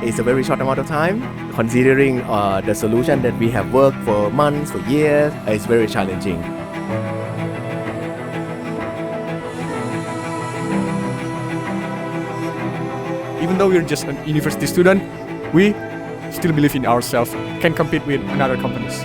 is a very short amount of time. Considering the solution that we have worked for months, for years, it's very challenging. Even though we're just a university student, we still believe in ourselves, can compete with another companies.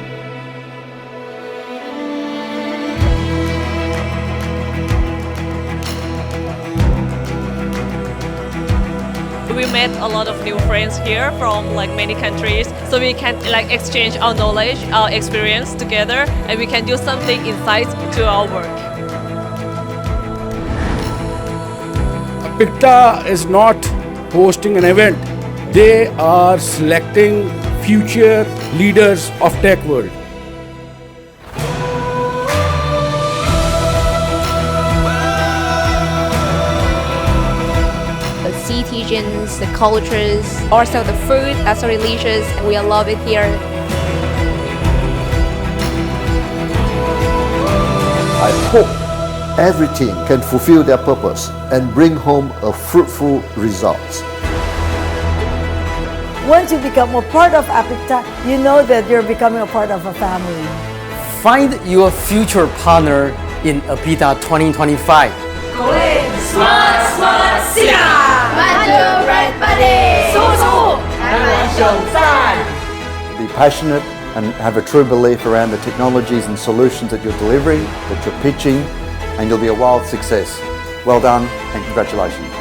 We met a lot of new friends here from many countries, so we can exchange our knowledge, our experience together, and we can do something inside to our work. APICTA is not hosting an event. They are selecting future leaders of tech world. The citizens, the cultures, also the food, also religious, we love it here. I hope every team can fulfill their purpose and bring home a fruitful results. Once you become a part of APICTA, you know that you're becoming a part of a family. Find your future partner in APICTA 2025. Smart, siap! Maju, right buddy!สู้, Be passionate and have a true belief around the technologies and solutions that you're delivering, that you're pitching, and you'll be a wild success. Well done and congratulations.